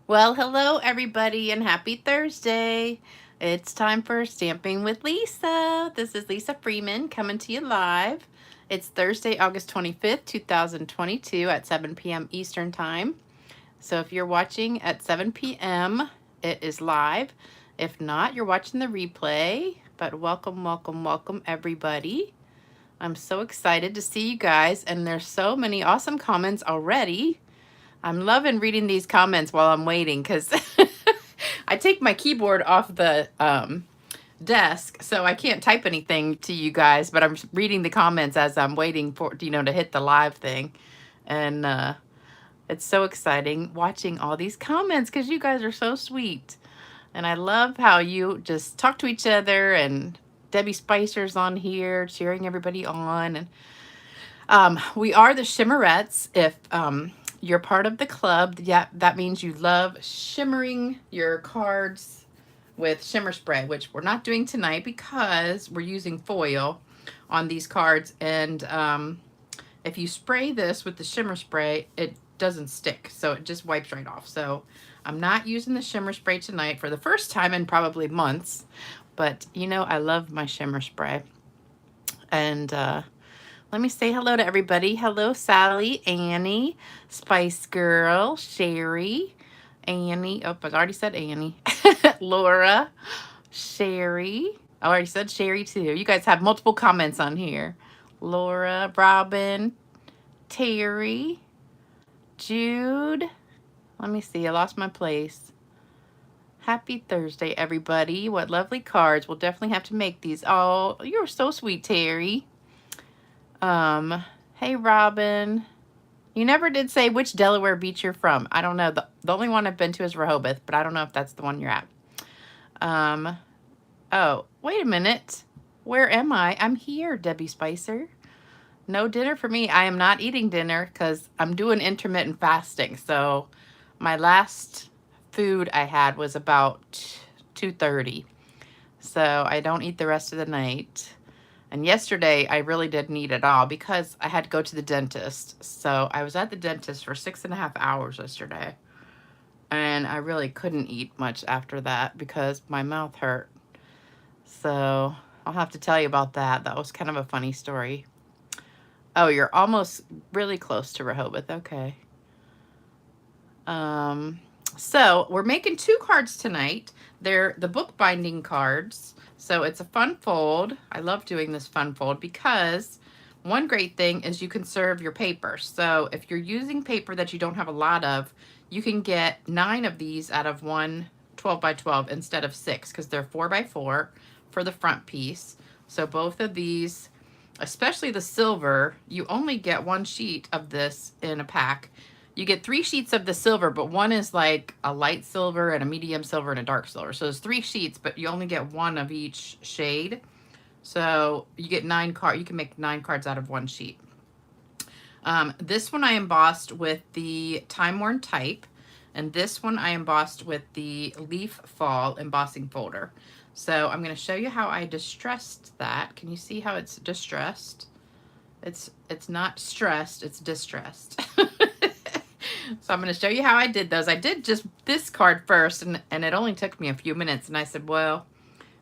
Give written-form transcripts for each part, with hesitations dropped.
Well, hello everybody and happy Thursday. It's time for Stamping with Lisa. This is Lisa Freeman coming to you live. It's Thursday, August 25th, 2022 at 7 p.m. Eastern Time. So if you're watching at 7 p.m., it is live. If not, you're watching the replay. But welcome, welcome, welcome everybody. I'm so excited to see you guys, and there's so many awesome comments already. I'm loving reading these comments while I'm waiting because I take my keyboard off the desk, so I can't type anything to you guys, but I'm reading the comments as I'm waiting for, to hit the live thing. And it's so exciting watching all these comments because you guys are so sweet. And I love how you just talk to each other, and Debbie Spicer's on here cheering everybody on. And we are the Shimmerettes. If you're part of the club, yeah, that means you love shimmering your cards with shimmer spray, which we're not doing tonight because we're using foil on these cards. And if you spray this with the shimmer spray, it doesn't stick, so it just wipes right off. So I'm not using the shimmer spray tonight for the first time in probably months, but I love my shimmer spray. And let me say hello to everybody. Hello, Sally, Annie, Spice Girl, Sherry, Annie. Oh, I already said Annie. Laura, Sherry. I already said Sherry too. You guys have multiple comments on here. Laura, Robin, Terry, Jude. Let me see. I lost my place. Happy Thursday, everybody. What lovely cards. We'll definitely have to make these. Oh, you're so sweet, Terry. Hey, Robin. You never did say which Delaware beach you're from. I don't know. The only one I've been to is Rehoboth, but I don't know if that's the one you're at. Oh, wait a minute. Where am I? I'm here, Debbie Spicer. No dinner for me. I am not eating dinner because I'm doing intermittent fasting. So my last food I had was about 2:30. So I don't eat the rest of the night. And yesterday I really didn't eat at all because I had to go to the dentist. So I was at the dentist for 6.5 hours yesterday. And I really couldn't eat much after that because my mouth hurt. So I'll have to tell you about that. That was kind of a funny story. Oh, you're almost really close to Rehoboth. Okay. So we're making 2 cards tonight. They're the bookbinding cards. So it's a fun fold. I love doing this fun fold because one great thing is you can serve your paper. So if you're using paper that you don't have a lot of, you can get 9 of these out of one 12 by 12 instead of 6 because they're 4 by 4 for the front piece. So both of these, especially the silver, you only get 1 sheet of this in a pack. You get 3 sheets of the silver, but one is like a light silver and a medium silver and a dark silver. So there's 3 sheets, but you only get 1 of each shade. So you get 9 cards. You can make 9 cards out of 1 sheet. This one I embossed with the Time Worn Type, and this one I embossed with the Leaf Fall embossing folder. So I'm going to show you how I distressed that. Can you see how it's distressed? It's not stressed, it's distressed. So I'm going to show you how I did those. I did just this card first, and it only took me a few minutes. And I said, well,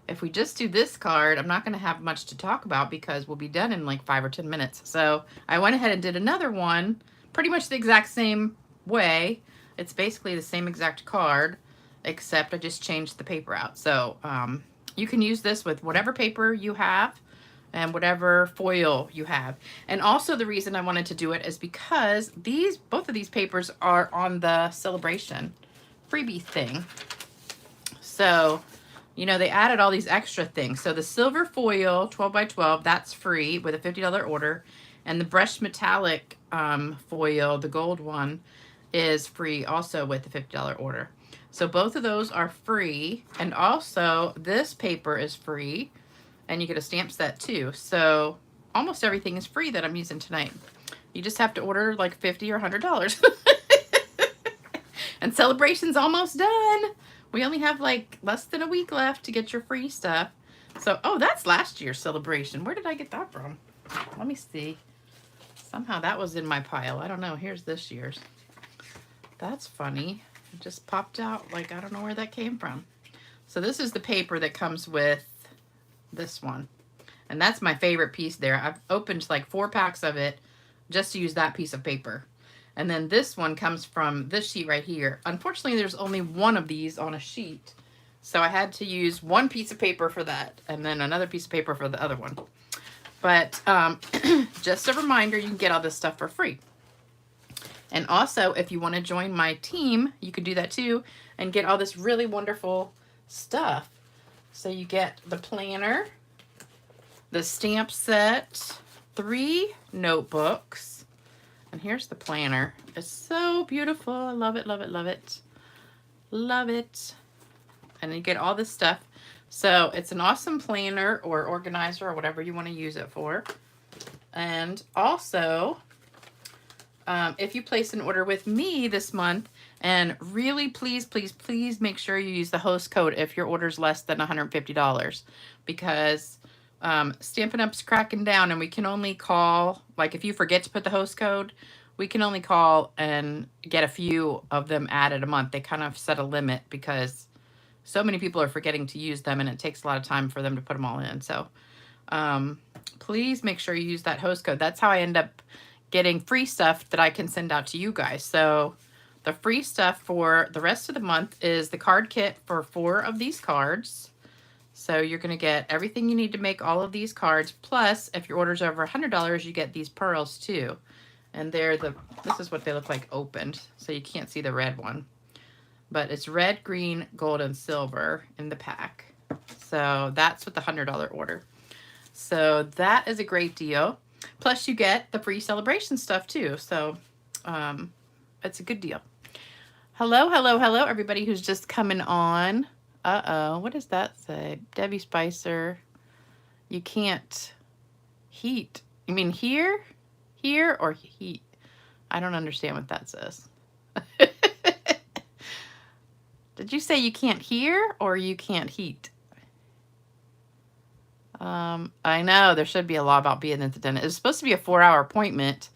if we just do this card, I'm not going to have much to talk about because we'll be done in like 5 or 10 minutes. So I went ahead and did another one, pretty much the exact same way. It's basically the same exact card, except I just changed the paper out. So you can use this with whatever paper you have and whatever foil you have. And also the reason I wanted to do it is because both of these papers are on the celebration freebie thing. So, they added all these extra things. So the silver foil 12 by 12, that's free with a $50 order. And the brushed metallic foil, the gold one, is free also with the $50 order. So both of those are free. And also this paper is free. And you get a stamp set too. So almost everything is free that I'm using tonight. You just have to order like $50 or $100. And celebration's almost done. We only have like less than a week left to get your free stuff. So, oh, that's last year's celebration. Where did I get that from? Let me see. Somehow that was in my pile. I don't know. Here's this year's. That's funny. It just popped out like I don't know where that came from. So this is the paper that comes with this one. And that's my favorite piece there. I've opened like 4 packs of it just to use that piece of paper. And then this one comes from this sheet right here. Unfortunately, there's only one of these on a sheet. So I had to use one piece of paper for that and then another piece of paper for the other one. But just a reminder, you can get all this stuff for free. And also, if you want to join my team, you can do that too and get all this really wonderful stuff. So you get the planner, the stamp set, 3 notebooks, and here's the planner. It's so beautiful. I love it, love it, love it. Love it. And you get all this stuff. So it's an awesome planner or organizer or whatever you want to use it for. And also, if you place an order with me this month, and really please, please, please make sure you use the host code if your order is less than $150, because Stampin' Up's cracking down and we can only call, like if you forget to put the host code, we can only call and get a few of them added a month. They kind of set a limit because so many people are forgetting to use them and it takes a lot of time for them to put them all in. So please make sure you use that host code. That's how I end up getting free stuff that I can send out to you guys. So the free stuff for the rest of the month is the card kit for 4 of these cards. So you're going to get everything you need to make all of these cards. Plus, if your order's over $100, you get these pearls too. And they're this is what they look like opened. So you can't see the red one. But it's red, green, gold, and silver in the pack. So that's with the $100 order. So that is a great deal. Plus you get the free celebration stuff too. So it's a good deal. Hello, hello, hello, everybody who's just coming on. Uh-oh, what does that say? Debbie Spicer, you can't heat. You mean here? Here or heat? I don't understand what that says. Did you say you can't hear or you can't heat? I know there should be a law about being at the dentist. It was supposed to be a 4-hour appointment,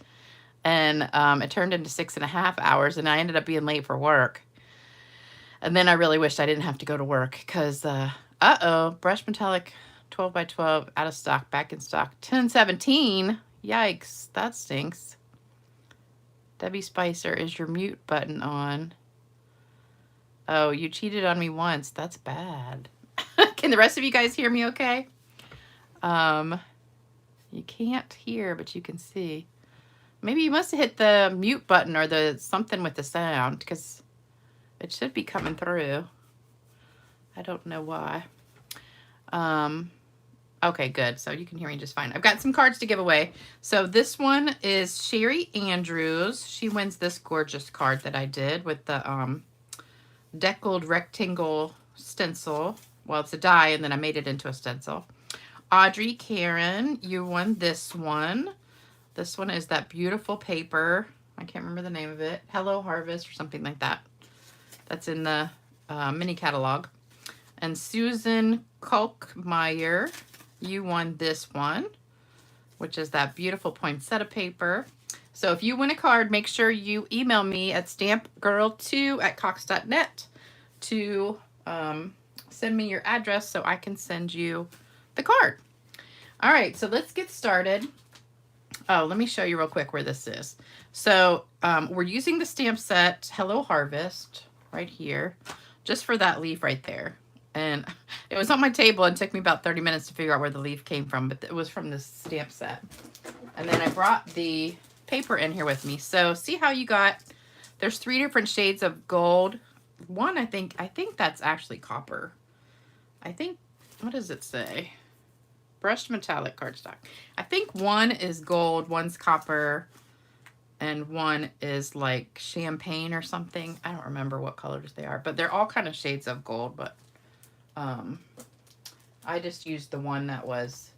and it turned into 6.5 hours, and I ended up being late for work. And then I really wished I didn't have to go to work because, uh-oh, brush metallic 12 by 12 out of stock, back in stock, 10/17. Yikes, that stinks. Debbie Spicer, is your mute button on? Oh, you cheated on me once. That's bad. Can the rest of you guys hear me okay? You can't hear, but you can see. Maybe you must have hit the mute button or the something with the sound, because it should be coming through. I don't know why. Okay, good. So you can hear me just fine. I've got some cards to give away. So this one is Sherry Andrews. She wins this gorgeous card that I did with the deckled rectangle stencil. Well, it's a die, and then I made it into a stencil. Audrey Karen, you won this one. This one is that beautiful paper. I can't remember the name of it. Hello Harvest or something like that. That's in the mini catalog. And Susan Kalkmeyer, you won this one, which is that beautiful poinsettia paper. So if you win a card, make sure you email me at stampgirl2@cox.net to send me your address so I can send you the card. All right, so let's get started. Oh, let me show you real quick where this is. So we're using the stamp set Hello Harvest right here, just for that leaf right there. And it was on my table and took me about 30 minutes to figure out where the leaf came from, but it was from this stamp set. And then I brought the paper in here with me. So see how you got, there's 3 different shades of gold. One, I think that's actually copper. I think, what does it say? Brushed metallic cardstock. I think one is gold, one's copper, and one is like champagne or something. I don't remember what colors they are, but they're all kind of shades of gold, but I just used the one that was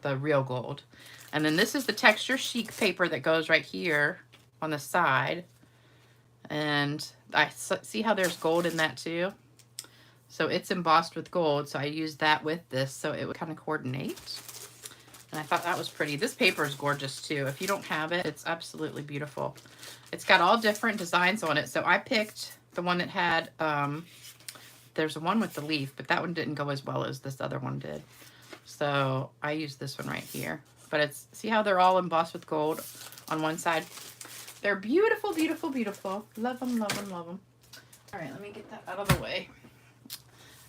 the real gold. And then this is the texture chic paper that goes right here on the side. And I see how there's gold in that too. So it's embossed with gold. So I used that with this so it would kind of coordinate. And I thought that was pretty. This paper is gorgeous too. If you don't have it, it's absolutely beautiful. It's got all different designs on it. So I picked the one that had, there's one with the leaf, but that one didn't go as well as this other one did. So I used this one right here. But it's, see how they're all embossed with gold on one side? They're beautiful, beautiful, beautiful. Love them, love them, love them. All right, let me get that out of the way.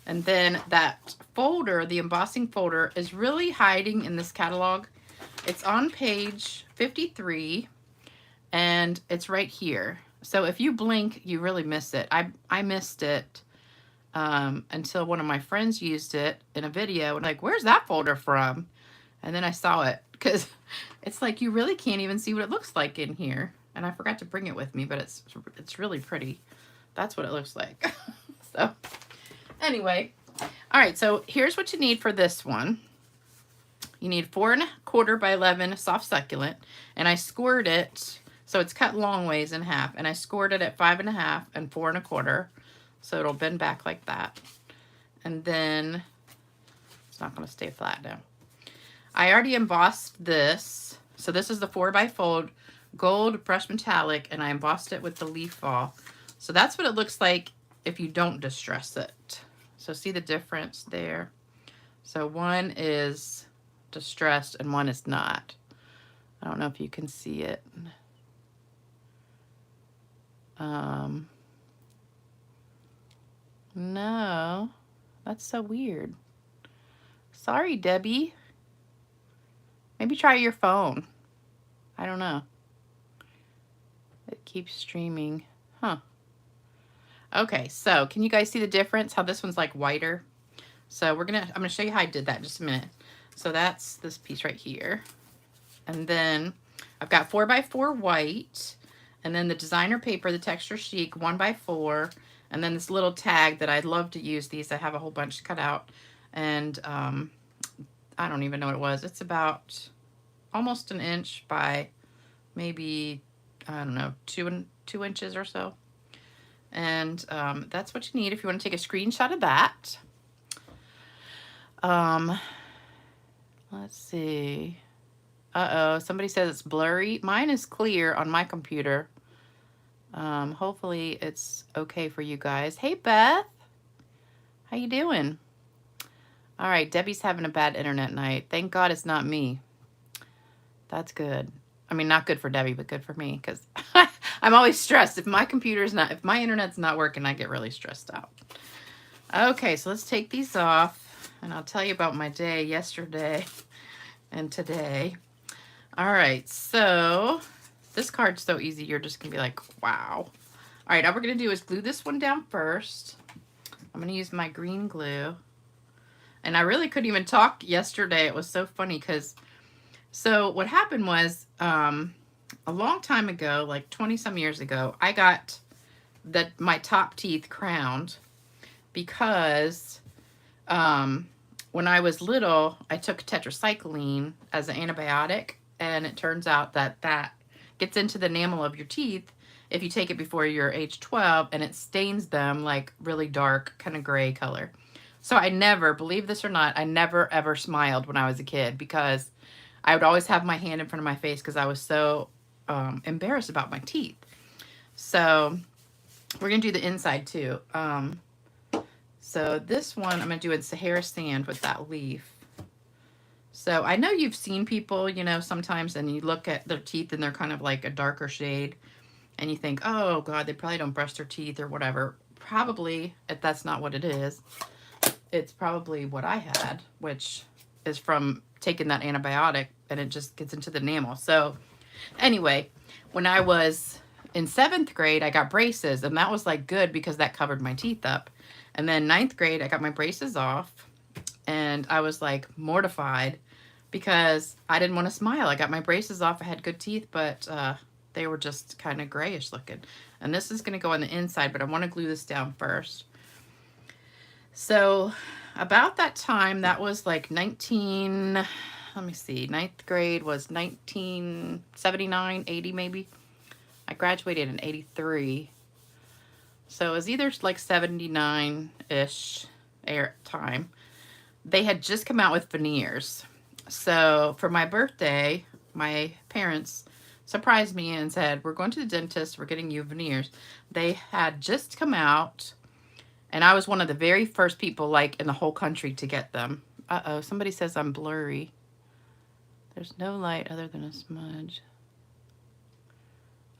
And then that folder, the embossing folder, is really hiding in this catalog. It's on page 53, and it's right here. So if you blink, you really miss it. I missed it until one of my friends used it in a video, and like, where's that folder from? And then I saw it, because it's like you really can't even see what it looks like in here. And I forgot to bring it with me, but it's really pretty. That's what it looks like. So anyway, all right, so here's what you need for this one. You need 4 1/4 by 11 soft succulent, and I scored it, so it's cut long ways in half, and I scored it at 5 1/2 and 4 1/4, so it'll bend back like that. And then it's not going to stay flat now. I already embossed this, so this is the 4x4 gold brushed metallic, and I embossed it with the leaf fall. So that's what it looks like if you don't distress it. So see the difference there? So one is distressed and one is not. I don't know if you can see it. No, that's so weird. Sorry, Debbie. Maybe try your phone. I don't know. It keeps streaming. Huh. Okay, so can you guys see the difference? How this one's like whiter? So I'm gonna show you how I did that in just a minute. So that's this piece right here. And then I've got 4x4 white, and then the designer paper, the texture chic 1x4, and then this little tag that I'd love to use these. I have a whole bunch cut out, and I don't even know what it was. It's about almost an inch by maybe, I don't know, 2 inches or so. And that's what you need if you want to take a screenshot of that. Let's see. Uh-oh, somebody says it's blurry. Mine is clear on my computer. Hopefully it's okay for you guys. Hey, Beth. How you doing? All right, Debbie's having a bad internet night. Thank God it's not me. That's good. I mean, not good for Debbie, but good for me, because I'm always stressed. If my internet's not working, I get really stressed out. Okay, so let's take these off, and I'll tell you about my day yesterday and today. All right, so this card's so easy, you're just gonna be like, wow. All right, all we're gonna do is glue this one down first. I'm gonna use my green glue. And I really couldn't even talk yesterday. It was so funny because, so what happened was, a long time ago, like 20 some years ago, I got my top teeth crowned because when I was little, I took tetracycline as an antibiotic, and it turns out that that gets into the enamel of your teeth if you take it before you're age 12, and it stains them like really dark, kind of gray color. So I never, believe this or not, I never ever smiled when I was a kid, because I would always have my hand in front of my face because I was so embarrassed about my teeth. So we're going to do the inside too. So this one I'm going to do in Sahara sand with that leaf. So I know you've seen people, you know, sometimes, and you look at their teeth and they're kind of like a darker shade, and you think, oh God, they probably don't brush their teeth or whatever. Probably, if that's not what it is, it's probably what I had, which is from taking that antibiotic, and it just gets into the enamel. So anyway, when I was in 7th grade, I got braces, and that was like good because that covered my teeth up. And then 9th grade, I got my braces off, and I was like mortified because I didn't want to smile. I got my braces off. I had good teeth, but they were just kind of grayish looking. And this is going to go on the inside, but I want to glue this down first. So about that time, that was like 9th grade was 1979, 80 maybe. I graduated in 83. So it was either like 79-ish time. They had just come out with veneers. So for my birthday, my parents surprised me and said, we're going to the dentist, we're getting you veneers. They had just come out, and I was one of the very first people, like, in the whole country to get them. Uh-oh, somebody says I'm blurry. There's no light other than a smudge.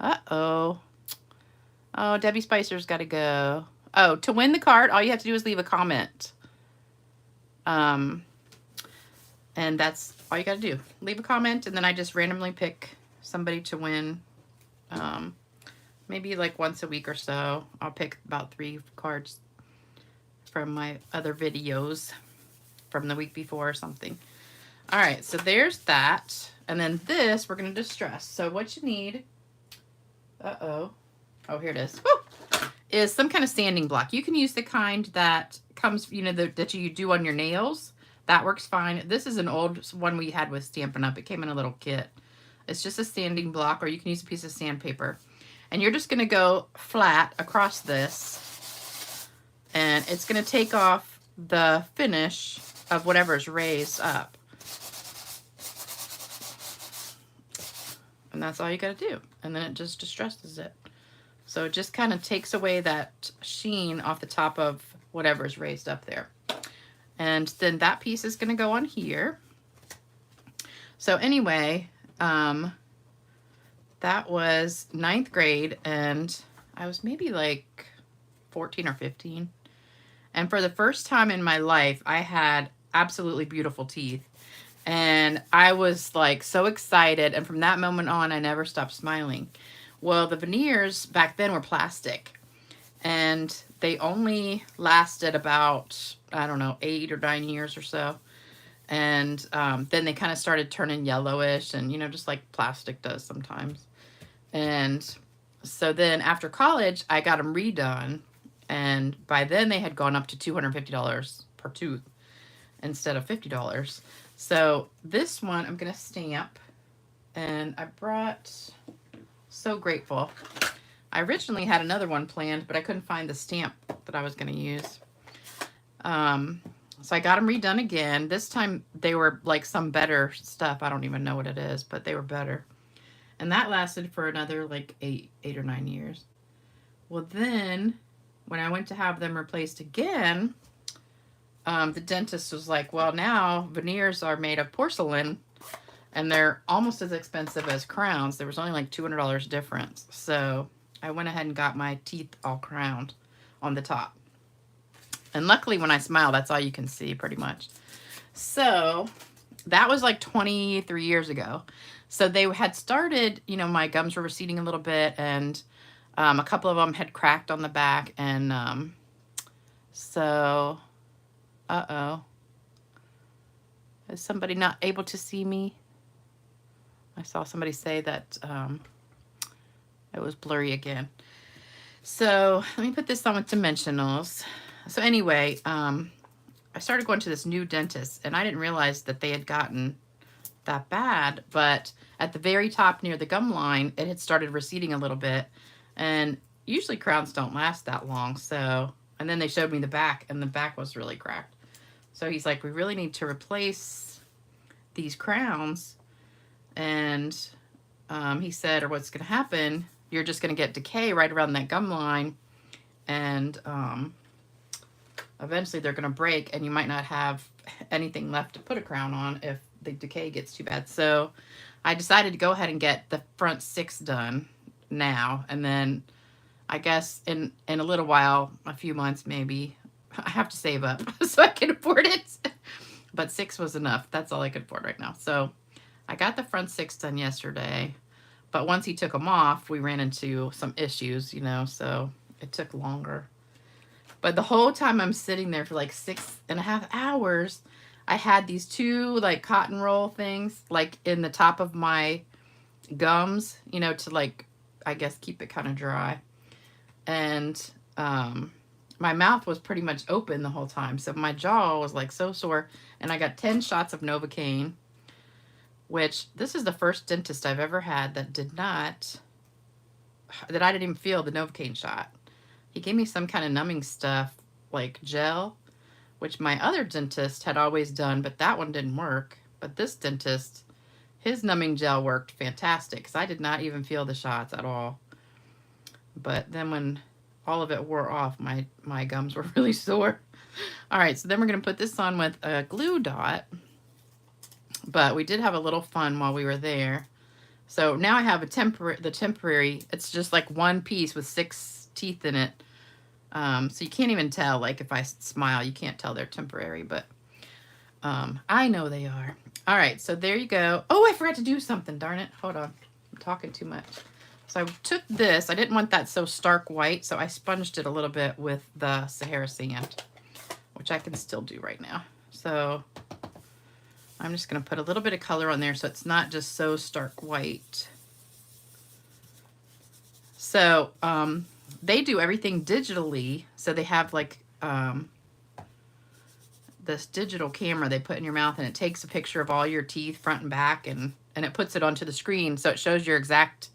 Uh-oh. Oh, Debbie Spicer's got to go. Oh, to win the card, all you have to do is leave a comment. And that's all you got to do. Leave a comment, and then I just randomly pick somebody to win. Maybe like once a week or so. I'll pick about 3 cards from my other videos from the week before or something. All right, so there's that. And then this, we're going to distress. So what you need, oh, here it is. Woo! Is some kind of sanding block. You can use the kind that comes, you know, that you do on your nails. That works fine. This is an old one we had with Stampin' Up. It came in a little kit. It's just a sanding block, or you can use a piece of sandpaper. And you're just going to go flat across this, and it's going to take off the finish of whatever's raised up. And that's all you got to do. And then it just distresses it. So it just kind of takes away that sheen off the top of whatever's raised up there. And then that piece is going to go on here. So anyway, that was 9th grade, and I was maybe like 14 or 15. And for the first time in my life, I had absolutely beautiful teeth. And I was like so excited. And from that moment on, I never stopped smiling. Well, the veneers back then were plastic. And they only lasted about, I don't know, 8 or 9 years or so. And then they kind of started turning yellowish, and, you know, just like plastic does sometimes. And so then after college, I got them redone. And by then they had gone up to $250 per tooth instead of $50. So this one I'm going to stamp. And I brought, so grateful. I originally had another one planned, but I couldn't find the stamp that I was going to use. So I got them redone again. This time they were like some better stuff. I don't even know what it is, but they were better. And that lasted for another like 8 or 9 years. Well, then when I went to have them replaced again, the dentist was like, well, now veneers are made of porcelain, and they're almost as expensive as crowns. There was only like $200 difference. So I went ahead and got my teeth all crowned on the top. And luckily when I smile, that's all you can see pretty much. So that was like 23 years ago. So they had started, you know, my gums were receding a little bit, and a couple of them had cracked on the back. And so, uh-oh. Is somebody not able to see me? I saw somebody say that it was blurry again. So let me put this on with dimensionals. So anyway, I started going to this new dentist, and I didn't realize that they had gotten that bad, but at the very top near the gum line, it had started receding a little bit, and usually crowns don't last that long. So, and then they showed me the back, and the back was really cracked. So he's like, we really need to replace these crowns. And he said, or what's going to happen, you're just going to get decay right around that gum line, and eventually they're going to break, and you might not have anything left to put a crown on if the decay gets too bad. So I decided to go ahead and get the front 6 done now, and then I guess in a little while, a few months maybe, I have to save up so I can afford it. But 6 was enough. That's all I could afford right now. So I got the front 6 done yesterday, but once he took them off, we ran into some issues, you know, so it took longer. But the whole time I'm sitting there for like 6.5 hours, I had these 2 like cotton roll things like in the top of my gums, you know, to like, I guess, keep it kind of dry. And my mouth was pretty much open the whole time. So my jaw was like so sore, and I got 10 shots of Novocaine, which this is the first dentist I've ever had that I didn't even feel the Novocaine shot. He gave me some kind of numbing stuff, like gel, which my other dentist had always done, but that one didn't work. But this dentist His numbing gel worked fantastic because I did not even feel the shots at all. But then when all of it wore off, my gums were really sore. All right, so then we're going to put this on with a glue dot. But we did have a little fun while we were there. So now I have the temporary, it's just like one piece with 6 teeth in it. So you can't even tell, like if I smile, you can't tell they're temporary, but I know they are. All right, so there you go. Oh, I forgot to do something, darn it. Hold on, I'm talking too much. So I took this, I didn't want that so stark white, so I sponged it a little bit with the Sahara sand, which I can still do right now. So I'm just gonna put a little bit of color on there so it's not just so stark white. So they do everything digitally. So they have like this digital camera they put in your mouth, and it takes a picture of all your teeth front and back, and it puts it onto the screen. So it shows your exact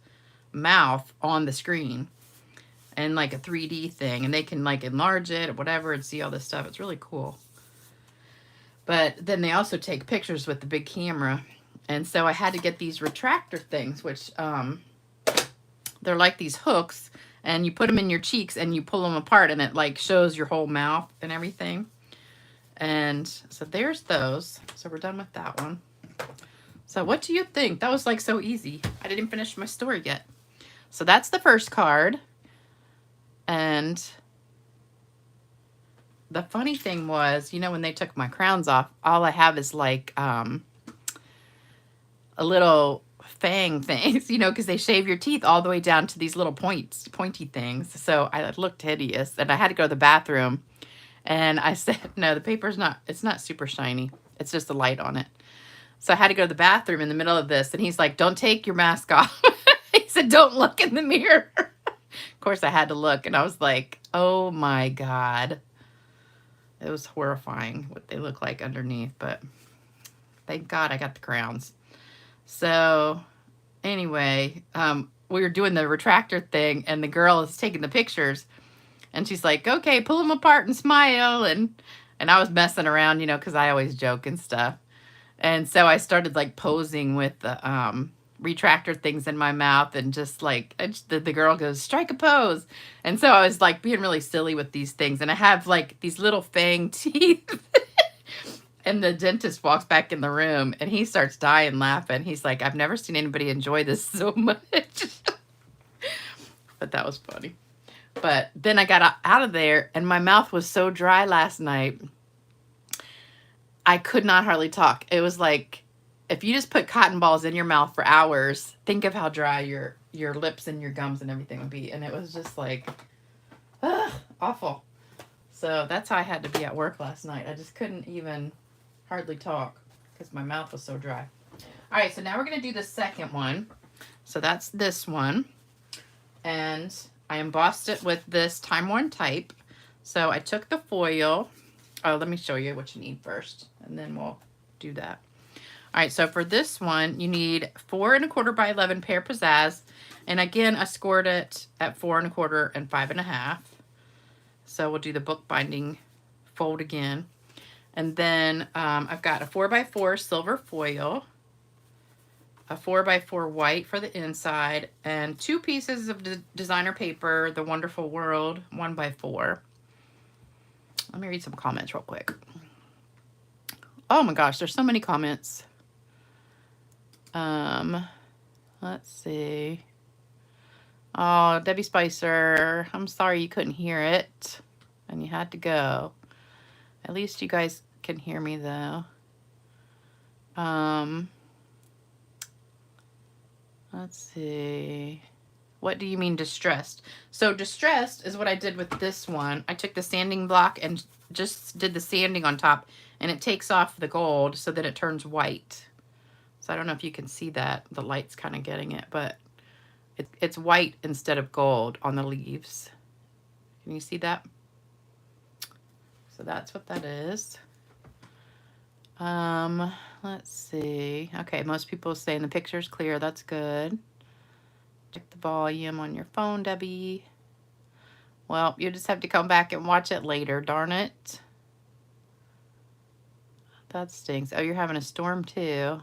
mouth on the screen and like a 3D thing, and they can like enlarge it or whatever and see all this stuff. It's really cool. But then they also take pictures with the big camera. And so I had to get these retractor things, which they're like these hooks, and you put them in your cheeks and you pull them apart, and it like shows your whole mouth and everything. And so there's those. So we're done with that one. So what do you think? That was like so easy. I didn't finish my story yet. So that's the first card. And the funny thing was, you know, when they took my crowns off, all I have is like a little fang things, you know, because they shave your teeth all the way down to these little pointy things. So I looked hideous, and I had to go to the bathroom, and I said, no, the paper's not, it's not super shiny. It's just the light on it. So I had to go to the bathroom in the middle of this, and he's like, don't take your mask off. He said, don't look in the mirror. Of course I had to look, and I was like, oh my God. It was horrifying what they look like underneath, but thank God I got the crowns. So anyway, we were doing the retractor thing, and the girl is taking the pictures, and she's like, okay, pull them apart and smile. And I was messing around, you know, because I always joke and stuff. And so I started like posing with the retractor things in my mouth, and just like the girl goes, strike a pose. And so I was like being really silly with these things, and I have like these little fang teeth. And the dentist walks back in the room, and he starts dying laughing. He's like, I've never seen anybody enjoy this so much. But that was funny. But then I got out of there, and my mouth was so dry last night, I could not hardly talk. It was like, if you just put cotton balls in your mouth for hours, think of how dry your lips and your gums and everything would be. And it was just like, awful. So that's how I had to be at work last night. I just couldn't even hardly talk because my mouth was so dry. All right, so now we're going to do the second one. So that's this one. And I embossed it with this time-worn type. So I took the foil. Oh, let me show you what you need first, and then we'll do that. All right, so for this one, you need 4 1/4 by 11 pear pizzazz. And again, I scored it at 4 1/4 and 5 1/2. So we'll do the bookbinding fold again. And then I've got a 4x4 silver foil, a 4x4 white for the inside, and 2 pieces of designer paper, The Wonderful World, 1x4. Let me read some comments real quick. Oh my gosh, there's so many comments. Let's see. Oh, Debbie Spicer, I'm sorry you couldn't hear it and you had to go. At least you guys can hear me though. Let's see. What do you mean distressed? So distressed is what I did with this one. I took the sanding block and just did the sanding on top, and it takes off the gold so that it turns white. So I don't know if you can see that. The light's kind of getting it, but it's white instead of gold on the leaves. Can you see that? So that's what that is. Let's see. Okay, most people are saying the picture's clear. That's good. Check the volume on your phone, Debbie. Well, you just have to come back and watch it later, darn it. That stinks. Oh, you're having a storm too.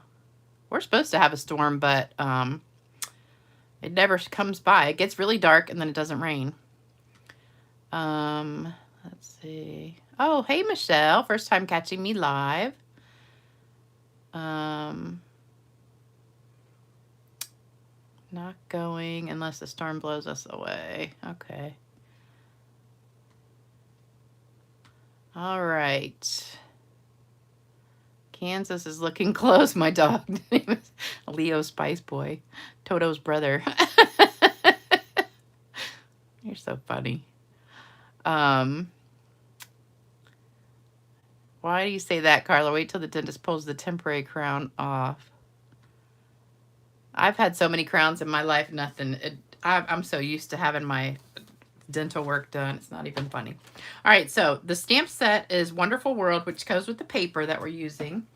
We're supposed to have a storm, but it never comes by. It gets really dark and then it doesn't rain. Let's see. Oh, hey, Michelle. First time catching me live. Not going unless the storm blows us away. Okay. All right. Kansas is looking close. My dog name is Leo Spice Boy, Toto's brother. You're so funny. Why do you say that, Carla? Wait till the dentist pulls the temporary crown off. I've had so many crowns in my life, nothing. I'm so used to having my dental work done. It's not even funny. All right, so the stamp set is Wonderful World, which goes with the paper that we're using.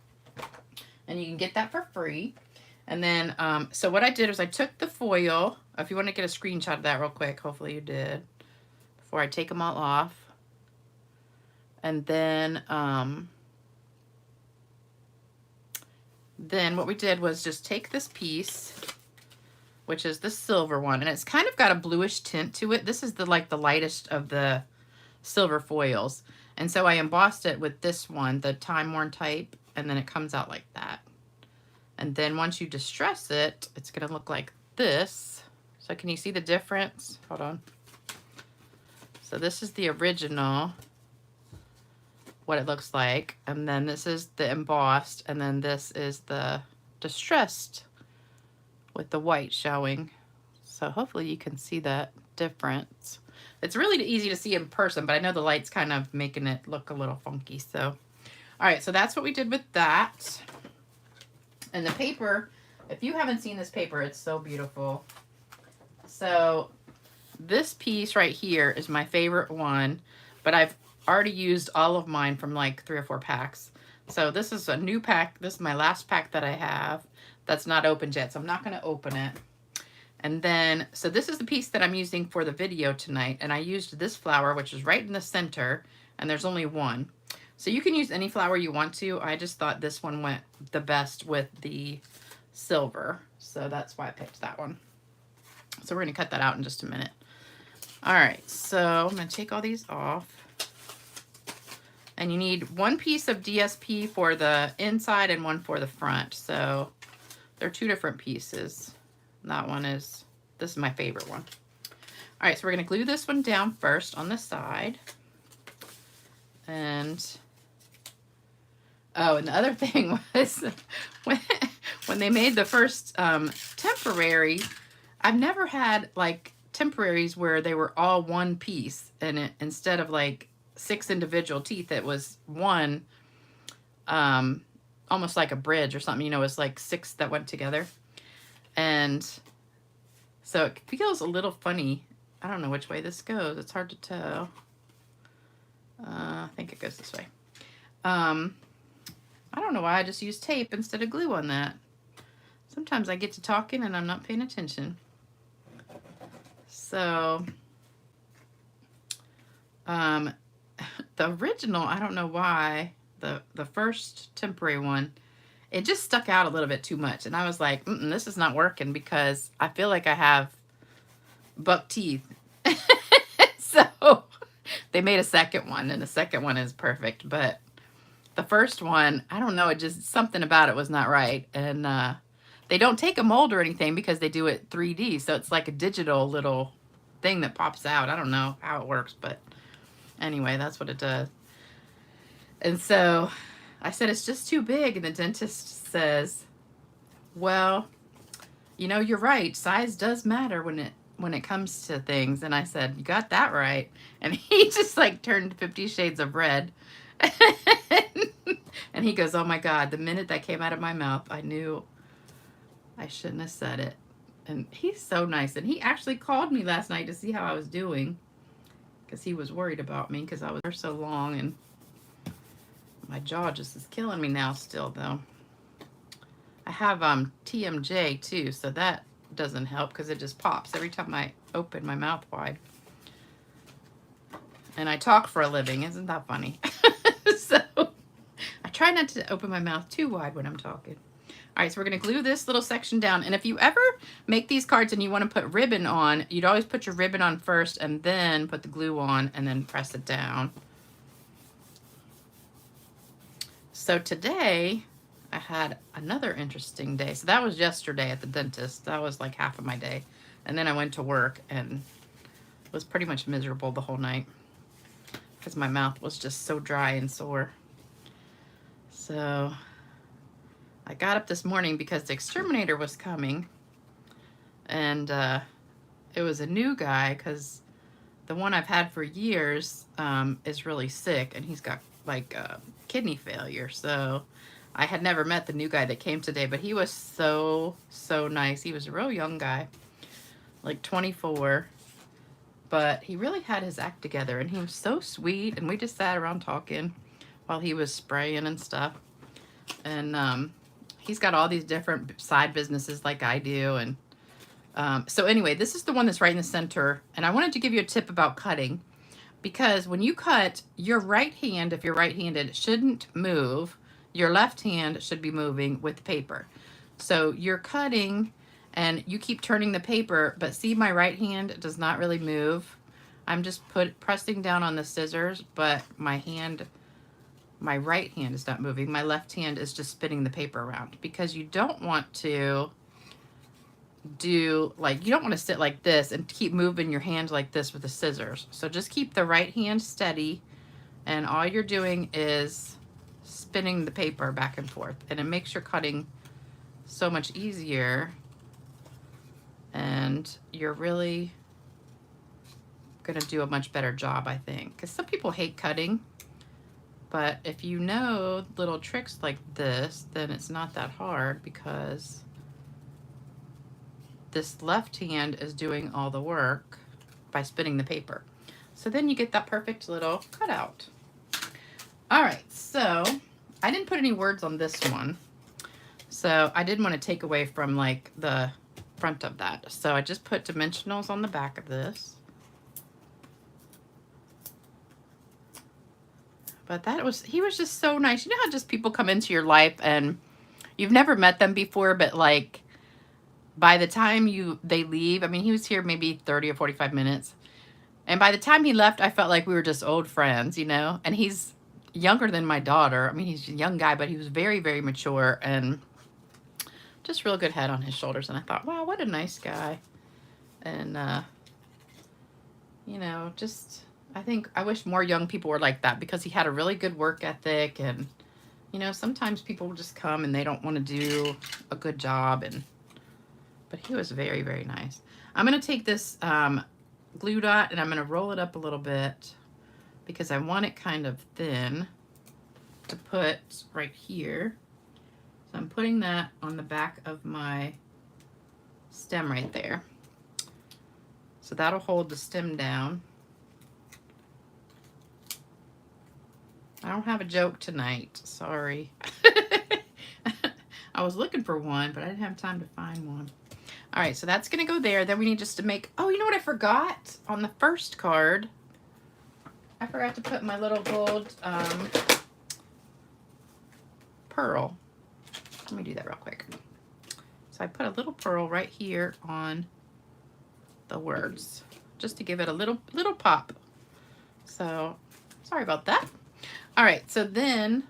And you can get that for free. And then, so what I did was I took the foil. If you want to get a screenshot of that real quick, hopefully you did, before I take them all off. And then what we did was just take this piece, which is the silver one, and it's kind of got a bluish tint to it. This is the lightest of the silver foils. And so I embossed it with this one, the Time Worn type, and then it comes out like that. And then once you distress it, it's gonna look like this. So can you see the difference? Hold on. So this is the original, what it looks like, and then this is the embossed, and then this is the distressed with the white showing. So hopefully you can see that difference. It's really easy to see in person, but I know the light's kind of making it look a little funky. So, all right, so that's what we did with that. And the paper, if you haven't seen this paper, it's so beautiful. So this piece right here is my favorite one, but I've already used all of mine from like 3 or 4 packs. So this is a new pack. This is my last pack that I have that's not opened yet, so I'm not going to open it. And then, so this is the piece that I'm using for the video tonight, and I used this flower, which is right in the center, and there's only one. So you can use any flower you want to. I just thought this one went the best with the silver, so that's why I picked that one. So we're going to cut that out in just a minute. All right, so I'm going to take all these off. And you need one piece of DSP for the inside and one for the front. So they're 2 different pieces. That one is, this is my favorite one. All right, so we're going to glue this one down first on the side. And, oh, and the other thing was when they made the first temporary, I've never had like temporaries where they were all one piece, and it, instead of like 6 individual teeth, it was one, almost like a bridge or something, you know, it was like 6 that went together. And so it feels a little funny. I don't know which way this goes. It's hard to tell. I think it goes this way. I don't know why I just used tape instead of glue on that. Sometimes I get to talking and I'm not paying attention. So, the original, I don't know why, the first temporary one, it just stuck out a little bit too much. And I was like, this is not working because I feel like I have buck teeth. So they made a second one, and the second one is perfect. But the first one, I don't know, it just, something about it was not right. And they don't take a mold or anything because they do it 3D. So it's like a digital little thing that pops out. I don't know how it works, but anyway, that's what it does. And so I said, it's just too big. And the dentist says, well, you know, you're right. Size does matter when it comes to things. And I said, you got that right. And he just like turned 50 shades of red. And he goes, oh my God, the minute that came out of my mouth, I knew I shouldn't have said it. And he's so nice. And he actually called me last night to see how I was doing, because he was worried about me because I was there so long, and my jaw just is killing me now still, though. I have TMJ too, so that doesn't help because it just pops every time I open my mouth wide. And I talk for a living. Isn't that funny? So I try not to open my mouth too wide when I'm talking. All right, so we're gonna glue this little section down. And if you ever make these cards and you wanna put ribbon on, you'd always put your ribbon on first and then put the glue on and then press it down. So today I had another interesting day. So that was yesterday at the dentist. That was like half of my day. And then I went to work and was pretty much miserable the whole night because my mouth was just so dry and sore. So I got up this morning because the exterminator was coming, and it was a new guy because the one I've had for years is really sick, and he's got like kidney failure. So I had never met the new guy that came today, but he was so nice. He was a real young guy, like 24, but he really had his act together, and he was so sweet, and we just sat around talking while he was spraying and stuff. And he's got all these different side businesses like I do. And so anyway, this is the one that's right in the center. And I wanted to give you a tip about cutting, because when you cut, your right hand, if you're right-handed, shouldn't move. Your left hand should be moving with the paper. So you're cutting and you keep turning the paper, but see, my right hand does not really move. I'm just pressing down on the scissors, but my right hand is not moving. My left hand is just spinning the paper around, because you don't want to do like, you don't want to sit like this and keep moving your hand like this with the scissors. So just keep the right hand steady, and all you're doing is spinning the paper back and forth, and it makes your cutting so much easier, and you're really gonna do a much better job, I think, because some people hate cutting. But if you know little tricks like this, then it's not that hard, because this left hand is doing all the work by spinning the paper. So then you get that perfect little cutout. All right, so I didn't put any words on this one. So I didn't want to take away from like the front of that. So I just put dimensionals on the back of this. But he was just so nice. You know how just people come into your life and you've never met them before, but like by the time they leave, I mean, he was here maybe 30 or 45 minutes. And by the time he left, I felt like we were just old friends, you know? And he's younger than my daughter. I mean, he's a young guy, but he was very, very mature and just real good head on his shoulders. And I thought, wow, what a nice guy. And, you know, just, I wish more young people were like that, because he had a really good work ethic. And, you know, sometimes people will just come and they don't want to do a good job. But he was very, very nice. I'm going to take this glue dot and I'm going to roll it up a little bit, because I want it kind of thin to put right here. So I'm putting that on the back of my stem right there. So that'll hold the stem down. I don't have a joke tonight, sorry. I was looking for one, but I didn't have time to find one. All right, so that's gonna go there. Then we need just to make, oh, you know what I forgot? On the first card, I forgot to put my little gold pearl. Let me do that real quick. So I put a little pearl right here on the words, just to give it a little pop. So sorry about that. All right, so then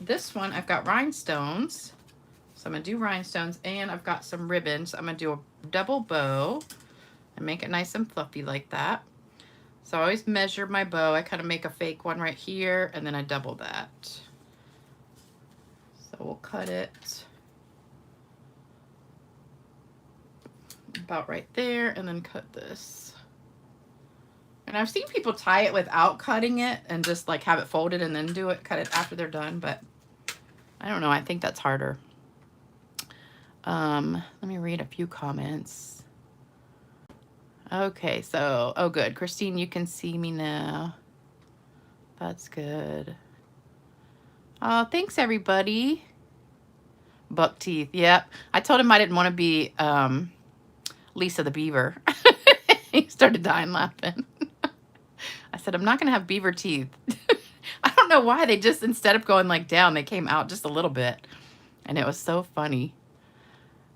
this one I've got rhinestones. So I'm gonna do rhinestones, and I've got some ribbons. I'm gonna do a double bow and make it nice and fluffy like that. So I always measure my bow. I kind of make a fake one right here, and then I double that. So we'll cut it about right there, and then cut this. And I've seen people tie it without cutting it and just like have it folded and then cut it after they're done, but I don't know, I think that's harder. Let me read a few comments. Okay, so, oh good, Christine, you can see me now. That's good. Oh, thanks everybody. Buck teeth, yep. I told him I didn't want to be Lisa the Beaver. He started dying laughing. I said, I'm not going to have beaver teeth. I don't know why they just, instead of going like down, they came out just a little bit. And it was so funny.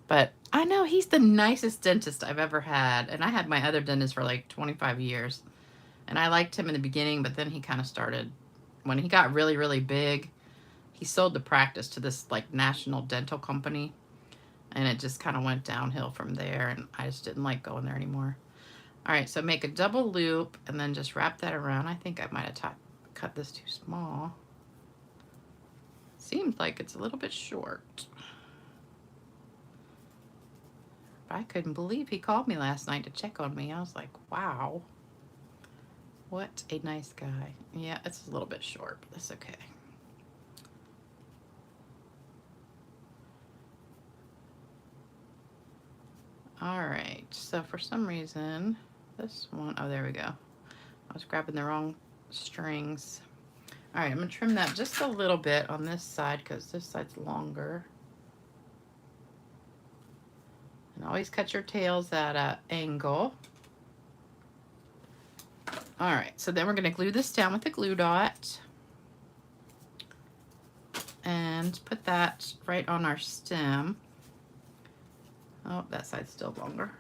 But I know he's the nicest dentist I've ever had. And I had my other dentist for like 25 years. And I liked him in the beginning, but then he kind of started, when he got really, really big, he sold the practice to this like national dental company. And it just kind of went downhill from there. And I just didn't like going there anymore. All right, so make a double loop and then just wrap that around. I think I might have cut this too small. Seems like it's a little bit short. But I couldn't believe he called me last night to check on me. I was like, wow. What a nice guy. Yeah, it's a little bit short, but that's okay. All right, so for some reason, this one, oh, there we go. I was grabbing the wrong strings. All right, I'm gonna trim that just a little bit on this side because this side's longer. And always cut your tails at an angle. All right, so then we're gonna glue this down with a glue dot and put that right on our stem. Oh, that side's still longer.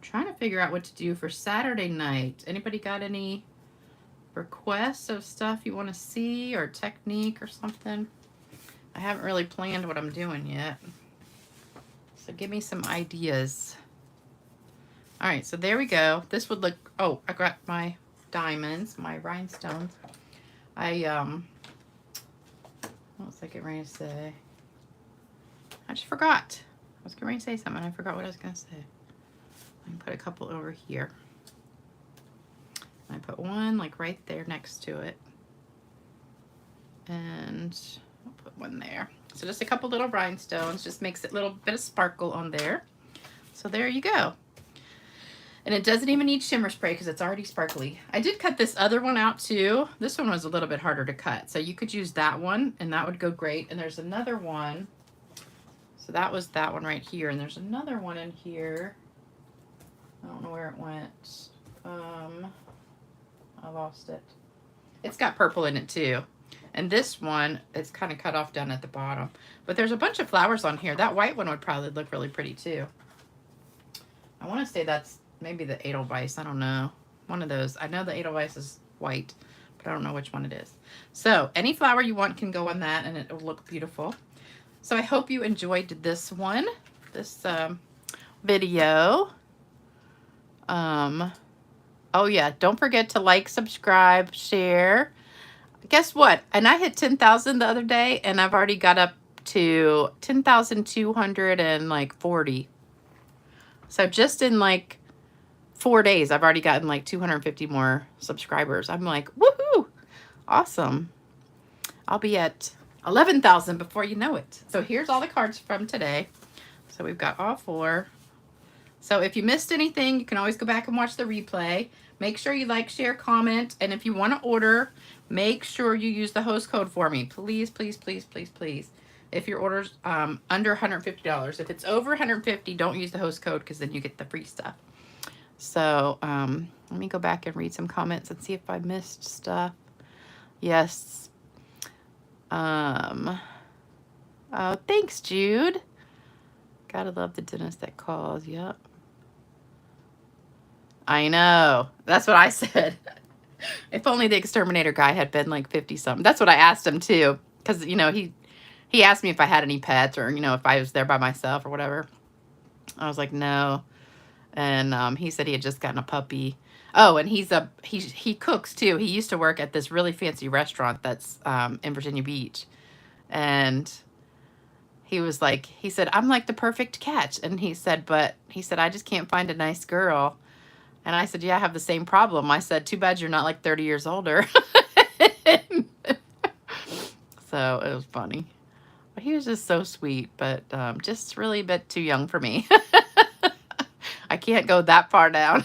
Trying to figure out what to do for Saturday night. Anybody got any requests of stuff you want to see or technique or something? I haven't really planned what I'm doing yet. So give me some ideas. All right, so there we go. This would look, oh, I got my diamonds, my rhinestones. What was I getting ready to say? I just forgot. I was getting ready to say something. I forgot what I was going to say. I can put a couple over here. I put one like right there next to it. And I'll put one there. So just a couple little rhinestones. Just makes it a little bit of sparkle on there. So there you go. And it doesn't even need shimmer spray because it's already sparkly. I did cut this other one out too. This one was a little bit harder to cut. So you could use that one and that would go great. And there's another one. So that was that one right here. And there's another one in here. I don't know where it went. I lost it. It's got purple in it too. And this one, it's kind of cut off down at the bottom. But there's a bunch of flowers on here. That white one would probably look really pretty too. I want to say that's maybe the Edelweiss. I don't know. One of those. I know the Edelweiss is white, but I don't know which one it is. So any flower you want can go on that and it will look beautiful. So I hope you enjoyed this one, this video. Oh yeah, don't forget to like, subscribe, share. Guess what? And I hit 10,000 the other day and I've already got up to 10,240. So just in like 4 days, I've already gotten like 250 more subscribers. I'm like, woohoo, awesome. I'll be at 11,000 before you know it. So here's all the cards from today. So we've got all 4. So if you missed anything, you can always go back and watch the replay. Make sure you like, share, comment. And if you want to order, make sure you use the host code for me. Please, please, please, please, please. If your order's under $150. If it's over $150, don't use the host code because then you get the free stuff. So let me go back and read some comments and see if I missed stuff. Yes. Oh, thanks, Jude. Gotta love the dentist that calls. Yep. I know. That's what I said. If only the exterminator guy had been like 50 something. That's what I asked him too. Because, you know, he asked me if I had any pets or, you know, if I was there by myself or whatever. I was like, no. And he said he had just gotten a puppy. Oh, and he cooks too. He used to work at this really fancy restaurant that's in Virginia Beach. And he was like, he said, I'm like the perfect catch. And he said, I just can't find a nice girl. And I said, yeah, I have the same problem. I said, too bad you're not like 30 years older. So it was funny. But he was just so sweet, but just really a bit too young for me. I can't go that far down.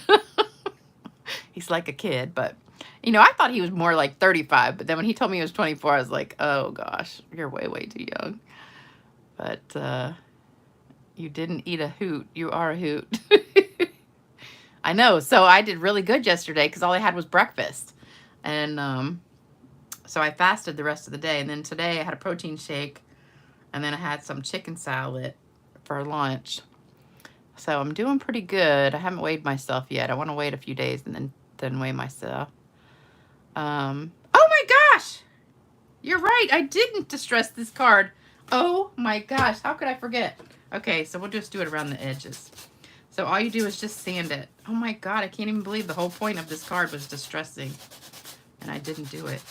He's like a kid, but, you know, I thought he was more like 35. But then when he told me he was 24, I was like, oh, gosh, you're way, way too young. But you didn't eat a hoot. You are a hoot. I know. So I did really good yesterday because all I had was breakfast. And So I fasted the rest of the day. And then today I had a protein shake. And then I had some chicken salad for lunch. So I'm doing pretty good. I haven't weighed myself yet. I want to wait a few days and then weigh myself. Oh my gosh! You're right. I didn't distress this card. Oh my gosh. How could I forget? Okay, so we'll just do it around the edges. So all you do is just sand it. Oh my God, I can't even believe the whole point of this card was distressing. And I didn't do it.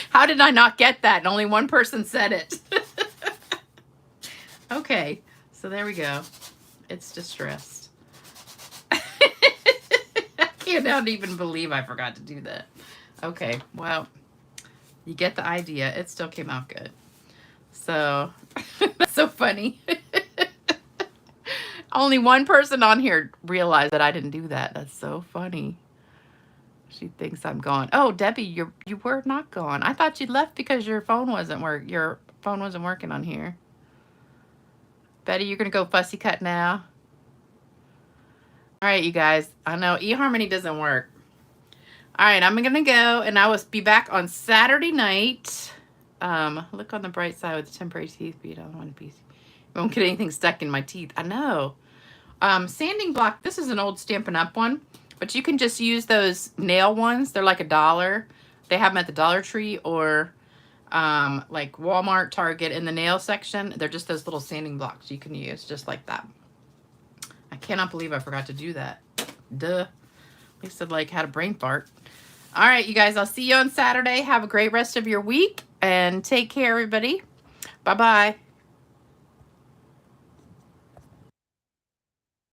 How did I not get that? And only one person said it. Okay, so there we go. It's distressed. I cannot even believe I forgot to do that. Okay, well, you get the idea. It still came out good. So, that's so funny. Only one person on here realized that I didn't do that. That's so funny. She thinks I'm gone. Oh, Debbie, you were not gone. I thought you left because your phone wasn't working on here. Betty, you're gonna go fussy cut now. All right, you guys. I know eHarmony doesn't work. All right, I'm gonna go, and I will be back on Saturday night. Look on the bright side with the temporary teeth bead. I don't want to be. Won't get anything stuck in my teeth. I know. Sanding block. This is an old Stampin' Up one, but you can just use those nail ones. They're like $1. They have them at the Dollar Tree or like Walmart, Target in the nail section. They're just those little sanding blocks you can use just like that. I cannot believe I forgot to do that. Duh. Lisa like had a brain fart. All right, you guys, I'll see you on Saturday. Have a great rest of your week and take care, everybody. Bye-bye.